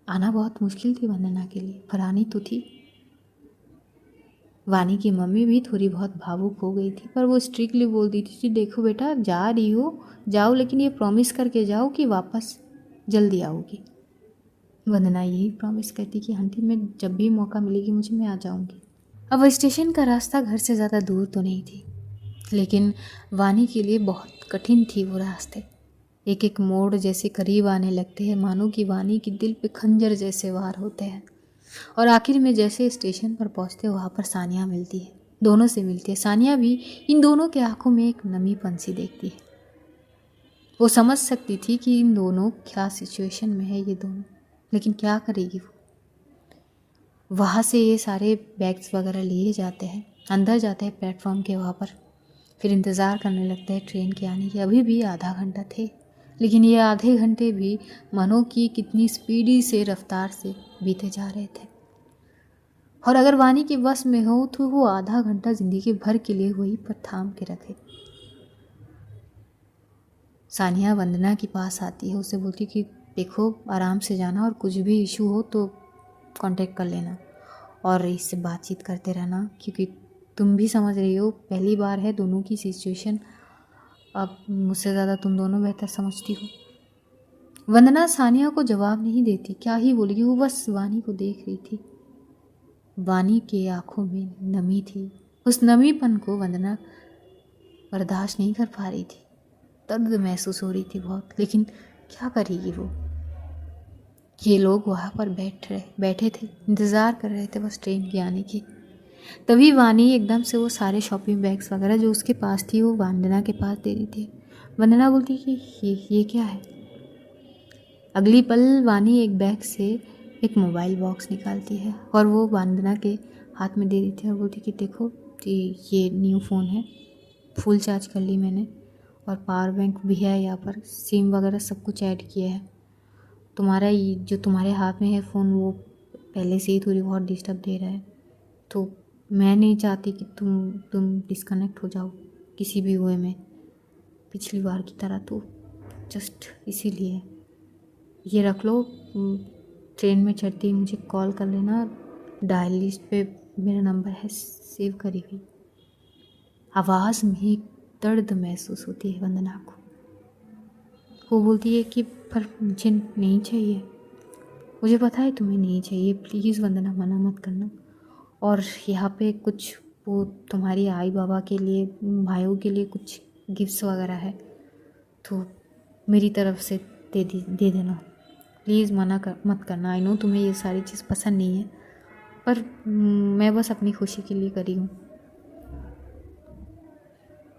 आना बहुत मुश्किल थी वंदना के लिए, पर आनी तो थी। वानी की मम्मी भी थोड़ी बहुत भावुक हो गई थी, पर वो स्ट्रिक्टली बोल दी थी, देखो बेटा जा रही हो जाओ, लेकिन ये प्रॉमिस करके जाओ कि वापस जल्दी आओगी। वंदना यही प्रॉमिस करती कि आंटी मैं जब भी मौका मिलेगी मुझे, मैं आ जाऊंगी। अब स्टेशन का रास्ता घर से ज़्यादा दूर तो नहीं थी, लेकिन वानी के लिए बहुत कठिन थी वो रास्ते। एक एक मोड़ जैसे करीब आने लगते हैं, मानो कि वानी के दिल पे खंजर जैसे वार होते हैं। और आखिर में जैसे स्टेशन पर पहुंचते वहाँ पर सानिया मिलती है, दोनों से मिलती है। सानिया भी इन दोनों के आंखों में एक नमी पंछी देखती है। वो समझ सकती थी कि इन दोनों क्या सिचुएशन में है ये दोनों, लेकिन क्या करेगी वो। वहाँ से ये सारे बैग्स वगैरह लिए जाते हैं, अंदर जाते हैं प्लेटफॉर्म के वहाँ पर, फिर इंतज़ार करने लगते हैं ट्रेन के आने की। अभी भी आधा घंटा थे, लेकिन ये आधे घंटे भी मानो कि कितनी स्पीडी से रफ्तार से बीते जा रहे थे। और अगर वानी की बस में हो तो वो आधा घंटा ज़िंदगी भर के लिए वहीं पर थाम के रखे। सानिया वंदना के पास आती है, उसे बोलती कि देखो आराम से जाना और कुछ भी इशू हो तो कांटेक्ट कर लेना और इससे बातचीत करते रहना, क्योंकि तुम भी समझ रही हो पहली बार है दोनों की सिचुएशन, अब मुझसे ज़्यादा तुम दोनों बेहतर समझती हो। वंदना सानिया को जवाब नहीं देती, क्या ही बोलेगी, वो बस वानी को देख रही थी। वानी के आंखों में नमी थी, उस नमीपन को वंदना बर्दाश्त नहीं कर पा रही थी। दर्द महसूस हो रही थी बहुत, लेकिन क्या करेगी वो। ये लोग वहाँ पर बैठे थे, इंतज़ार कर रहे थे बस ट्रेन के आने की। तभी वानी एकदम से वो सारे शॉपिंग बैग्स वगैरह जो उसके पास थी वो वंदना के पास दे दी थी। वंदना बोलती कि ये क्या है। अगली पल वानी एक बैग से एक मोबाइल बॉक्स निकालती है और वो वंदना के हाथ में दे देती है और बोलती कि देखो ये न्यू फ़ोन है, फुल चार्ज कर ली मैंने और पावर बैंक भी है, यहाँ पर सिम वगैरह सब कुछ ऐड किया है। तुम्हारा ये जो तुम्हारे हाथ में है फ़ोन वो पहले से ही थोड़ी बहुत डिस्टर्ब दे रहा है, तो मैं नहीं चाहती कि तुम डिस्कनेक्ट हो जाओ किसी भी वे में पिछली बार की तरह, तो जस्ट इसीलिए ये रख लो। ट्रेन में चढ़ती ही मुझे कॉल कर लेना, डायल लिस्ट पे मेरा नंबर है सेव करी हुई। आवाज़ में एक दर्द महसूस होती है वंदना को। वो बोलती है कि पर मुझे नहीं चाहिए, मुझे पता है तुम्हें नहीं चाहिए, प्लीज़ वंदना मना मत करना। और यहाँ पे कुछ वो तुम्हारी आई बाबा के लिए, भाइयों के लिए कुछ गिफ्ट्स वगैरह है, तो मेरी तरफ से दे देना, प्लीज़ मत करना। आई नो तुम्हें ये सारी चीज़ पसंद नहीं है, पर मैं बस अपनी खुशी के लिए करी हूँ।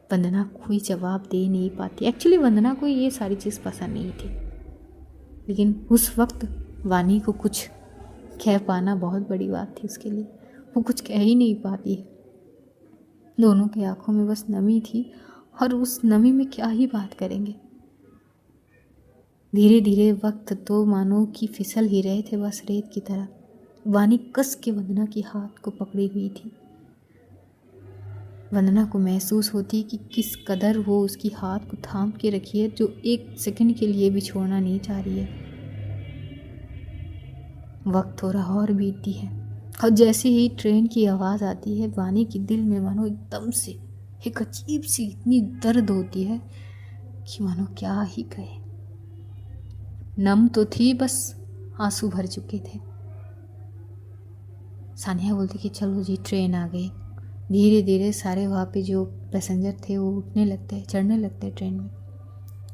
वंदना कोई जवाब दे नहीं पाती। एक्चुअली वंदना को ये सारी चीज़ पसंद नहीं थी, लेकिन उस वक्त वानी को कुछ कह पाना बहुत बड़ी बात थी उसके लिए। वो कुछ कह ही नहीं पाती है। दोनों की आंखों में बस नमी थी और उस नमी में क्या ही बात करेंगे। धीरे धीरे वक्त तो मानो कि फिसल ही रहे थे बस रेत की तरह। वानी कस के वंदना की हाथ को पकड़ी हुई थी। वंदना को महसूस होती कि किस कदर वो उसकी हाथ को थाम के रखी है, जो एक सेकंड के लिए भी छोड़ना नहीं चाह रही है। वक्त थोड़ा और बीतती है और जैसे ही ट्रेन की आवाज़ आती है, वानी के दिल में मानो एकदम से एक अजीब सी इतनी दर्द होती है कि मानो क्या ही कहे। नम तो थी, बस आंसू भर चुके थे। सानिया बोलती कि चलो जी ट्रेन आ गई। धीरे धीरे सारे वहाँ पे जो पैसेंजर थे वो उठने लगते हैं, चढ़ने लगते हैं ट्रेन में।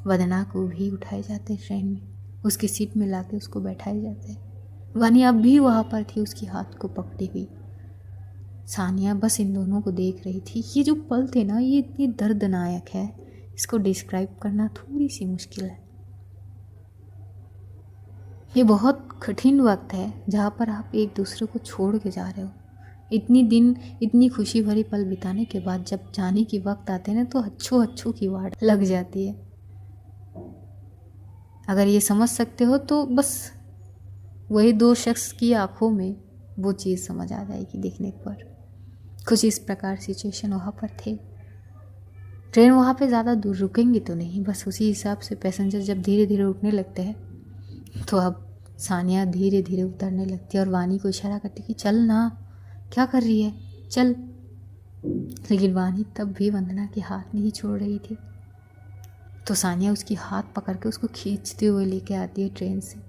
वंदना को भी उठाए जाते हैं ट्रेन में, उसकी सीट में लाके उसको बैठाए जाते हैं। वानी अब भी वहाँ पर थी, उसकी हाथ को पकड़ी हुई। सानिया बस इन दोनों को देख रही थी। ये जो पल थे ना, ये इतनी दर्दनायक है, इसको डिस्क्राइब करना थोड़ी सी मुश्किल है। ये बहुत कठिन वक्त है जहाँ पर आप एक दूसरे को छोड़ के जा रहे हो। इतनी दिन इतनी खुशी भरी पल बिताने के बाद जब जाने की वक्त आते हैं ना, तो अच्छों की वाट लग जाती है। अगर ये समझ सकते हो तो बस वही दो शख्स की आंखों में वो चीज़ समझ आ जाएगी देखने पर। कुछ इस प्रकार सिचुएशन वहाँ पर थे। ट्रेन वहाँ पे ज़्यादा दूर रुकेंगी तो नहीं, बस उसी हिसाब से पैसेंजर जब धीरे धीरे उठने लगते हैं तो अब सानिया धीरे धीरे उतरने लगती है और वानी को इशारा करती कि चल ना, क्या कर रही है। चल। लेकिन वानी तब भी वंदना के हाथ नहीं छोड़ रही थी। तो सानिया उसकी हाथ पकड़ के उसको खींचते हुए लेके आती है ट्रेन से।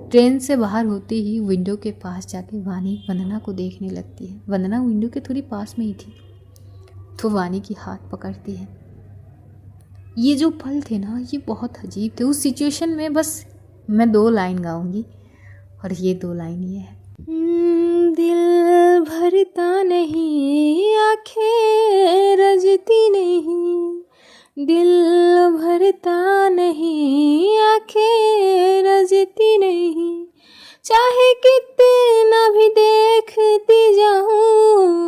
ट्रेन से बाहर होते ही विंडो के पास जाके वानी वंदना को देखने लगती है। वंदना विंडो के थोड़ी पास में ही थी, तो वानी की हाथ पकड़ती है। ये जो पल थे ना, ये बहुत अजीब थे। उस सिचुएशन में बस मैं 2 लाइन गाऊंगी, और ये 2 लाइन ये है। दिल भरता नहीं, आंखें रजती नहीं, दिल भरता नहीं, आंखें रजती नहीं, चाहे कितना भी देखती जाऊं,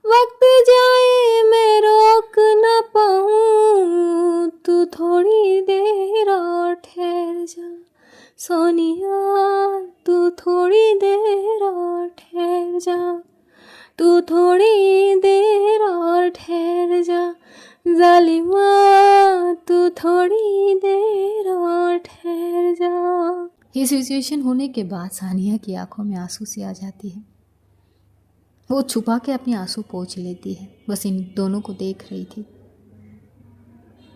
वक्त जाए मैं रोक न पाऊं, तू थोड़ी देर और ठहर जा सोनिया, तू थोड़ी देर और ठहर जा, तू थोड़ी देर और ठहर जा, जालिमा तू थोड़ी देर और ठहर जा। ये सिचुएशन होने के बाद सानिया की आंखों में आंसू से आ जाती है। वो छुपा के अपने आंसू पोंछ लेती है, बस इन दोनों को देख रही थी।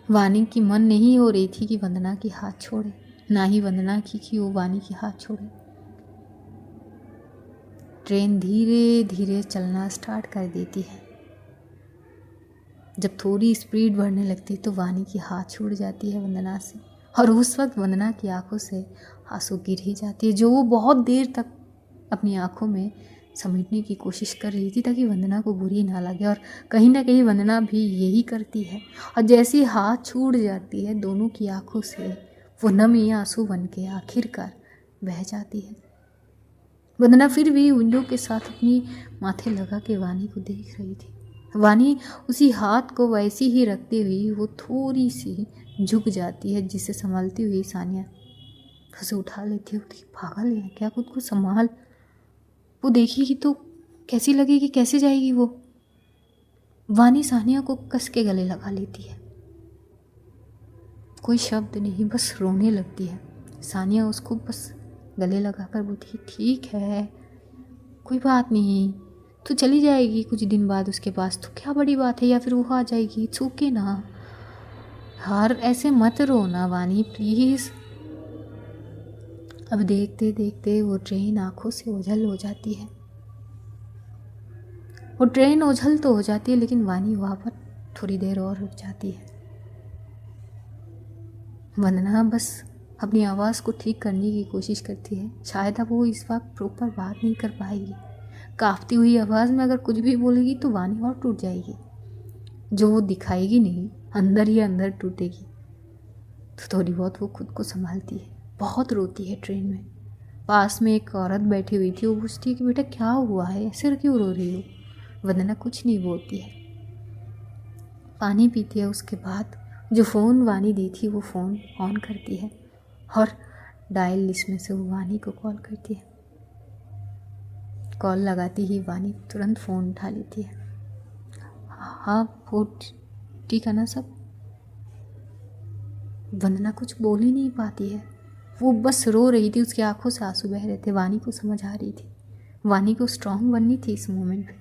वानी की मन नहीं हो रही थी कि वंदना की हाथ छोड़े, ना ही वंदना की कि वो वानी की हाथ छोड़े। ट्रेन धीरे धीरे चलना स्टार्ट कर देती है। जब थोड़ी स्पीड बढ़ने लगती तो वानी की हाथ छूट जाती है वंदना से, और उस वक्त वंदना की आंखों से आंसू गिर ही जाती है, जो वो बहुत देर तक अपनी आंखों में समेटने की कोशिश कर रही थी ताकि वंदना को बुरी ना लगे। और कहीं ना कहीं वंदना भी यही करती है। और जैसे हाथ छूट जाती है दोनों की आंखों से, वो नमी आंसू बन के आखिरकार बह जाती है। वंदना फिर भी विंडो के साथ अपनी माथे लगा के वानी को देख रही थी। वानी उसी हाथ को वैसी ही रखते हुए वो थोड़ी सी झुक जाती है, जिसे संभालती हुई सानिया उसे उठा लेती है। पागल है क्या, खुद को संभाल, वो देखेगी तो कैसी लगेगी, कैसे जाएगी वो। वानी सानिया को कस के गले लगा लेती है। कोई शब्द नहीं, बस रोने लगती है। सानिया उसको बस गले लगाकर बोलती है, ठीक है कोई बात नहीं, तू चली जाएगी कुछ दिन बाद उसके पास, तो क्या बड़ी बात है, या फिर वो आ जाएगी, इट्स ओके ना यार, ऐसे मत रो ना वानी प्लीज़। अब देखते देखते वो ट्रेन आंखों से ओझल हो जाती है। वो ट्रेन ओझल तो हो जाती है, लेकिन वानी वहाँ पर थोड़ी देर और रुक जाती है। वंदना बस अपनी आवाज़ को ठीक करने की कोशिश करती है। शायद अब वो इस वक्त प्रॉपर बात नहीं कर पाएगी। कांपती हुई आवाज़ में अगर कुछ भी बोलेगी तो वानी और टूट जाएगी, जो वो दिखाएगी नहीं, अंदर ही अंदर टूटेगी। तो थोड़ी बहुत वो खुद को संभालती है। बहुत रोती है ट्रेन में। पास में एक औरत बैठी हुई थी, वो पूछती है कि बेटा क्या हुआ है, ऐसे क्यों रो रही हो। वंदना कुछ नहीं बोलती है, पानी पीती है। उसके बाद जो फ़ोन वानी दी थी वो फ़ोन ऑन करती है और डायल लिस्ट में से वो वानी को कॉल करती है। कॉल लगाती ही वानी तुरंत फ़ोन उठा लेती है। हाँ वो ठीक है ना सब। वंदना कुछ बोल ही नहीं पाती है, वो बस रो रही थी, उसकी आंखों से आंसू बह रहे थे। वानी को समझ आ रही थी, वानी को स्ट्रांग बननी थी इस मोमेंट पे,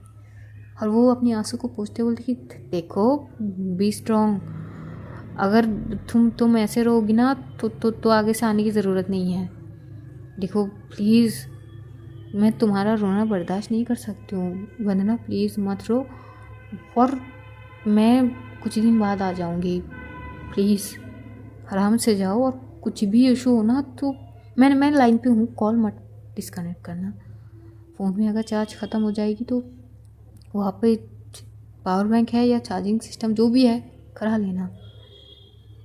और वो अपनी आंसू को पोंछते बोलती कि देखो बी स्ट्रांग, अगर तुम ऐसे रहोगी ना तो आगे से आने की ज़रूरत नहीं है। देखो प्लीज़, मैं तुम्हारा रोना बर्दाश्त नहीं कर सकती हूँ। वंदना प्लीज़ मत रो, और मैं कुछ दिन बाद आ जाऊँगी, प्लीज़ आराम से जाओ, और कुछ भी इशू हो ना तो मैं लाइन पे हूँ, कॉल मत डिस्कनेक्ट करना। फ़ोन में अगर चार्ज ख़त्म हो जाएगी तो वहाँ पे पावर बैंक है या चार्जिंग सिस्टम जो भी है करा लेना,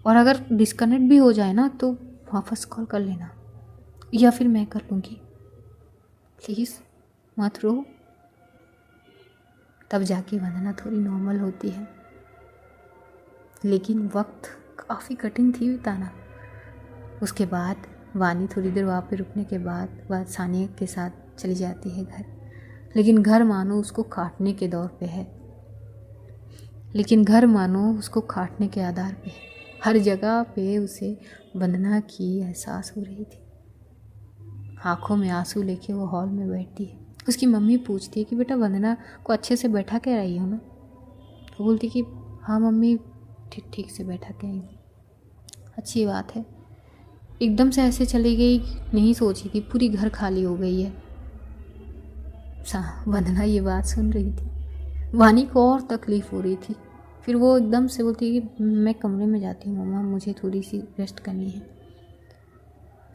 और अगर डिस्कनेक्ट भी हो जाए ना तो वापस कॉल कर लेना, या फिर मैं कर लूँगी, प्लीज़ मत रो। तब जाके वंदना थोड़ी नॉर्मल होती है, लेकिन वक्त काफ़ी कठिन थी बिताना। उसके बाद वानी थोड़ी देर वहाँ पे रुकने के बाद सानिया के साथ चली जाती है घर। लेकिन घर मानो उसको काटने के दौर पे है, लेकिन घर मानो उसको काटने के आधार पे है। हर जगह पे उसे वंदना की एहसास हो रही थी। आँखों में आंसू लेके वो हॉल में बैठती है, उसकी मम्मी पूछती है कि बेटा वंदना को अच्छे से बैठा के आई हो ना। तो बोलती कि हाँ मम्मी, ठीक ठीक से बैठा के आई हूँ। अच्छी बात है। एकदम से ऐसे चली गई, नहीं सोची थी, पूरी घर खाली हो गई है। वंदना ये बात सुन रही थी, वानी को और तकलीफ़ हो रही थी। फिर वो एकदम से बोलती है कि मैं कमरे में जाती हूँ मम्मा, मुझे थोड़ी सी रेस्ट करनी है।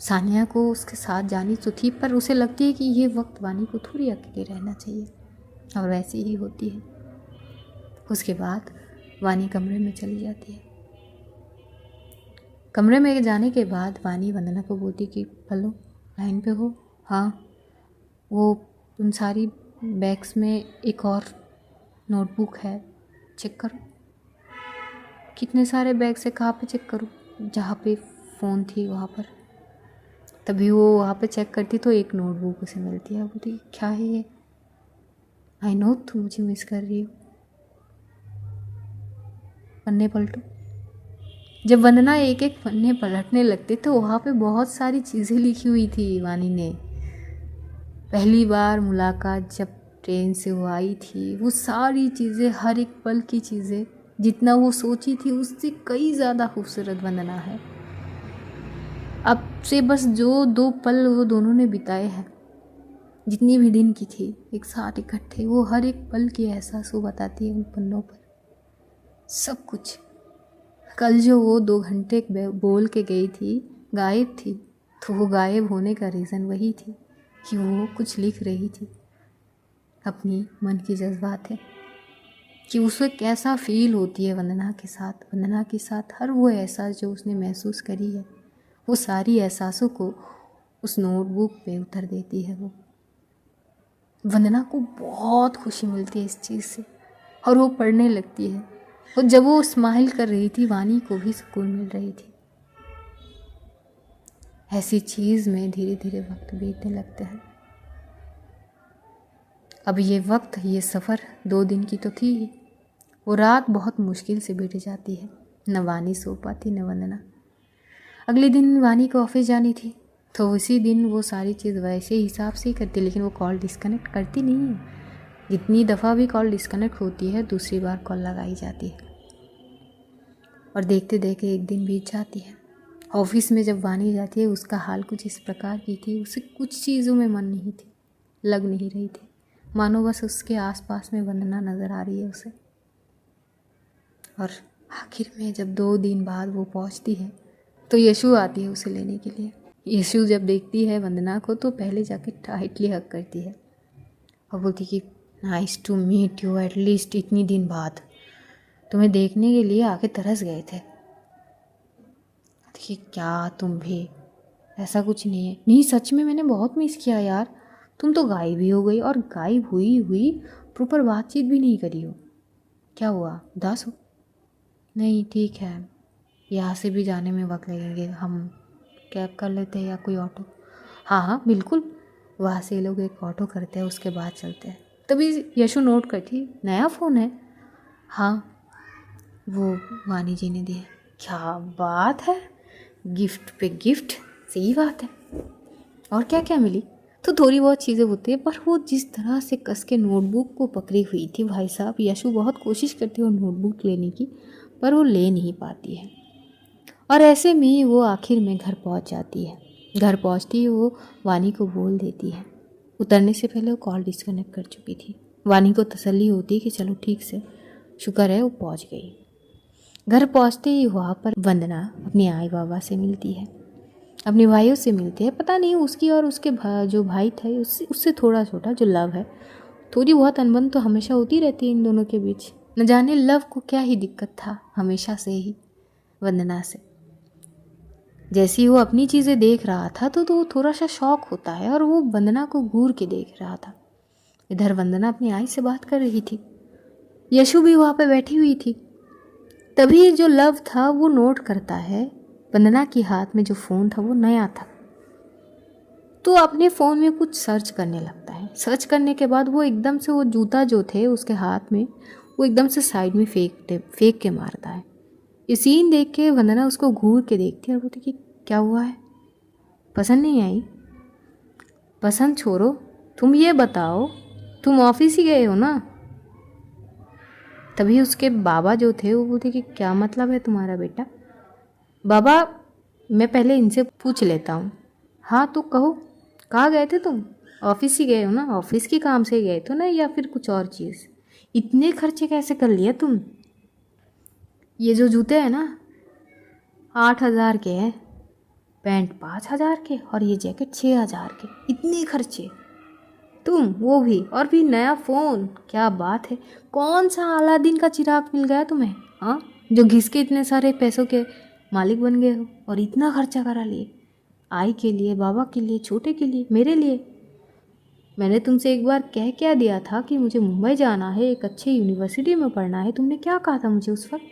सानिया को उसके साथ जानी तो थी, पर उसे लगती है कि ये वक्त वानी को थोड़ी अकेले रहना चाहिए, और वैसी ही होती है। उसके बाद वानी कमरे में चली जाती है। कमरे में जाने के बाद वानी वंदना को बोलती कि हेलो, लाइन पे हो? हाँ। वो उन सारी बैग्स में एक और नोटबुक है, चेक करो। कितने सारे बैग्स है, कहाँ पे चेक करूँ? जहाँ पे फ़ोन थी वहाँ पर। तभी वो वहाँ पे चेक करती तो एक नोटबुक उसे मिलती है। बोलती क्या है ये? आई नो तुम मुझे मिस कर रही हो। पन्ने पलटो। जब वंदना एक एक पन्ने पलटने लगते तो वहाँ पे बहुत सारी चीज़ें लिखी हुई थी वानी ने। पहली बार मुलाकात जब ट्रेन से वो आई थी, वो सारी चीज़ें, हर एक पल की चीज़ें, जितना वो सोची थी उससे कई ज़्यादा खूबसूरत वंदना है। अब से बस जो 2 पल वो दोनों ने बिताए हैं, जितनी भी दिन की थी एक साथ इकट्ठे, वो हर एक पल की एहसास वो बताती है उन पन्नों पर। सब कुछ। कल जो वो 2 घंटे बोल के गई थी, गायब थी, तो वो गायब होने का रीज़न वही थी कि वो कुछ लिख रही थी, अपनी मन की जज्बात है, कि उसे कैसा फील होती है वंदना के साथ हर वो एहसास जो उसने महसूस करी है, वो सारी एहसासों को उस नोटबुक पे उतर देती है। वो वंदना को बहुत खुशी मिलती है इस चीज़ से, और वो पढ़ने लगती है। और जब वो स्माइल कर रही थी, वानी को भी सुकून मिल रही थी। ऐसी चीज़ में धीरे धीरे वक्त बीतने लगता है। अब ये वक्त, ये सफ़र 2 दिन की तो थी ही, वो रात बहुत मुश्किल से बीत जाती है। न वानी सो पाती, न वंदना। अगले दिन वानी को ऑफिस जानी थी, तो उसी दिन वो सारी चीज़ वैसे हिसाब से ही करती, लेकिन वो कॉल डिस्कनेक्ट करती नहीं है। जितनी दफ़ा भी कॉल डिस्कनेक्ट होती है, दूसरी बार कॉल लगाई जाती है। और देखते देखते एक दिन बीत जाती है। ऑफिस में जब वानी जाती है, उसका हाल कुछ इस प्रकार की थी, उसे कुछ चीज़ों में मन नहीं थी, लग नहीं रही थी, मानो बस उसके आसपास में वंदना नज़र आ रही है उसे। और आखिर में जब 2 दिन बाद वो पहुंचती है, तो यशु आती है उसे लेने के लिए। यशु जब देखती है वंदना को, तो पहले जाके टाइटली हग करती है और बोलती कि nice to meet you, at least इतनी दिन बाद तुम्हें देखने के लिए आके तरस गए थे। देखिए क्या तुम भी, ऐसा कुछ नहीं है। नहीं सच में मैंने बहुत मिस किया यार, तुम तो गायब ही हो गई, और गायब हुई हुई प्रॉपर बातचीत भी नहीं करी हो। क्या हुआ, उदास हो? नहीं ठीक है, यहाँ से भी जाने में वक्त लगेंगे, हम कैब कर लेते हैं या कोई ऑटो। हाँ हाँ बिल्कुल, वहाँ से ये लोग एक ऑटो करते हैं, उसके बाद चलते हैं। तभी यशु नोट करती, नया फ़ोन है? हाँ, वो वानी जी ने दिया। क्या बात है, गिफ्ट पे गिफ्ट, सही बात है। और क्या क्या मिली? तो थोड़ी बहुत चीज़ें होती है, पर वो जिस तरह से कस के नोटबुक को पकड़ी हुई थी भाई साहब, यशु बहुत कोशिश करती है वो नोटबुक लेने की, पर वो ले नहीं पाती है। और ऐसे में ही वो आखिर में घर पहुंच जाती है। घर पहुंचती ही वो वानी को बोल देती है। उतरने से पहले वो कॉल डिस्कनेक्ट कर चुकी थी। वानी को तसल्ली होती है कि चलो ठीक से, शुक्र है वो पहुंच गई। घर पहुंचते ही वहाँ पर वंदना अपनी आई बाबा से मिलती है, अपने भाइयों से मिलती है। पता नहीं उसकी और उसके जो भाई था उससे थोड़ा छोटा जो लव है, थोड़ी बहुत अनबन तो हमेशा होती रहती है इन दोनों के बीच। न जाने लव को क्या ही दिक्कत था हमेशा से ही वंदना से। जैसे ही वो अपनी चीज़ें देख रहा था तो वो थोड़ा सा शौक होता है, और वो वंदना को घूर के देख रहा था। इधर वंदना अपनी आई से बात कर रही थी, यशु भी वहाँ पे बैठी हुई थी। तभी जो लव था वो नोट करता है वंदना के हाथ में जो फ़ोन था वो नया था, तो अपने फ़ोन में कुछ सर्च करने लगता है। सर्च करने के बाद वो एकदम से वो जूता जो थे उसके हाथ में, वो एकदम से साइड में फेंक के मारता है। ये सीन देख के वंदना उसको घूर के देखती है और बोलती कि क्या हुआ है, पसंद नहीं आई? पसंद छोड़ो, तुम ये बताओ, तुम ऑफिस ही गए हो ना? तभी उसके बाबा जो थे वो बोलते कि क्या मतलब है तुम्हारा बेटा? बाबा, मैं पहले इनसे पूछ लेता हूँ। हाँ तो कहो, कहाँ गए थे तुम? ऑफिस ही गए हो ना? ऑफिस के काम से गए थे ना, या फिर कुछ और चीज़? इतने खर्चे कैसे कर लिए तुम? ये जो जूते हैं ना 8,000 के हैं, पैंट 5,000 के, और ये जैकेट 6,000 के। इतने खर्चे तुम, वो भी, और भी नया फ़ोन। क्या बात है, कौन सा अलादीन का चिराग मिल गया तुम्हें? हाँ, जो घिस के इतने सारे पैसों के मालिक बन गए हो और इतना खर्चा करा लिए। आई के लिए, बाबा के लिए, छोटे के लिए, मेरे लिए। मैंने तुमसे एक बार कह क्या दिया था कि मुझे मुंबई जाना है, एक अच्छी यूनिवर्सिटी में पढ़ना है। तुमने क्या कहा था मुझे उस वक्त?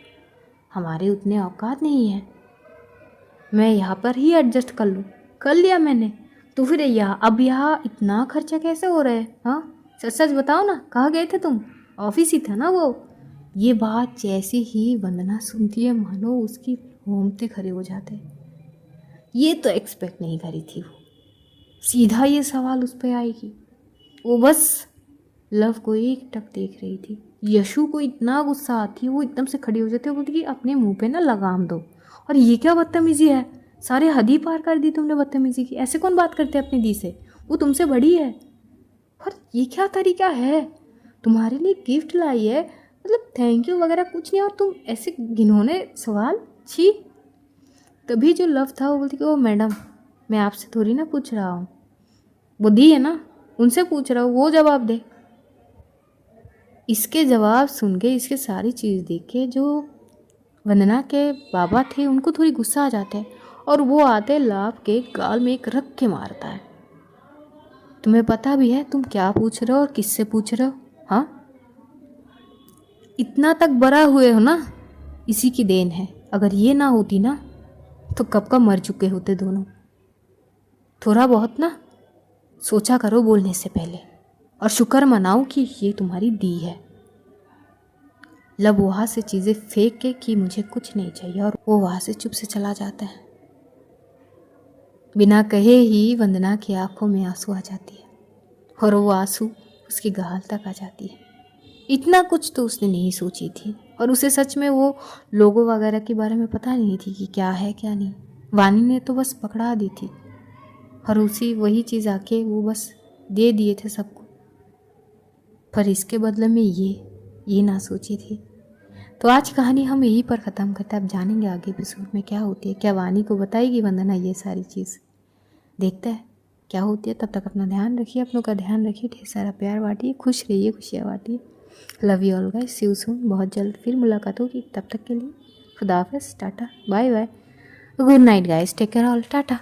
हमारे उतने औकात नहीं है, मैं यहाँ पर ही एडजस्ट कर लूँ। कर लिया मैंने, तो फिर अब यहाँ इतना खर्चा कैसे हो रहा है? हाँ सच सच बताओ ना, कहाँ गए थे तुम? ऑफिस ही था ना वो। ये बात जैसे ही वंदना सुनती है मानो उसकी रोंगटे खड़े हो जाते हैं। ये तो एक्सपेक्ट नहीं करी थी वो, सीधा ये सवाल उस पर आएगी। वो बस लव को एक टक देख रही थी। यशु को इतना गुस्सा आती है, वो एकदम से खड़ी हो जाती है, बोलती कि अपने मुंह पे ना लगाम दो। और ये क्या बदतमीजी है, सारे हद ही पार कर दी तुमने बदतमीजी की। ऐसे कौन बात करते हैं अपनी दी से? वो तुमसे बड़ी है। और ये क्या तरीका है? तुम्हारे लिए गिफ्ट लाई है, मतलब थैंक यू वगैरह कुछ नहीं, और तुम ऐसे घिनौने सवाल, छी। तभी जो लव था वो बोलती कि ओ मैडम, मैं आपसे थोड़ी ना पूछ रहा हूँ, वो दी है ना, उनसे पूछ रहा हूँ, वो जवाब दे। इसके जवाब सुन के, इसके सारी चीज़ देख के जो वंदना के बाबा थे उनको थोड़ी गुस्सा आ जाता है, और वो आते लाभ के गाल में एक रख के मारता है। तुम्हें पता भी है तुम क्या पूछ रहे हो और किससे पूछ रहे हो? हाँ, इतना तक बड़ा हुए हो ना, इसी की देन है। अगर ये ना होती ना तो कब का मर चुके होते दोनों। थोड़ा बहुत ना सोचा करो बोलने से पहले, और शुक्र मनाओ कि ये तुम्हारी दी है। लब वहाँ से चीज़ें फेंक के कि मुझे कुछ नहीं चाहिए, और वो वहाँ से चुप से चला जाता है। बिना कहे ही वंदना की आंखों में आंसू आ जाती है, और वो आंसू उसकी गाल तक आ जाती है। इतना कुछ तो उसने नहीं सोची थी, और उसे सच में वो लोगों वगैरह के बारे में पता नहीं थी कि क्या है क्या नहीं। वानी ने तो बस पकड़ा दी थी, और उसी वही चीज़ आके वो बस दे दिए थे सबको, पर इसके बदले में ये ना सोची थी। तो आज कहानी हम यहीं पर ख़त्म करते हैं। अब जानेंगे आगे एपिसोड में क्या होती है, क्या वानी को बताएगी वंदना ये सारी चीज़। देखते हैं क्या होती है। तब तक अपना ध्यान रखिए, अपनों का ध्यान रखिए, ढेर सारा प्यार बांटिए, खुश रहिए, खुशियाँ बांटिए। Love you all guys, see you soon. बहुत जल्द फिर मुलाकात होगी, तब तक के लिए खुदा हाफिज़, tata, bye bye, good night guys, take care all, Tata.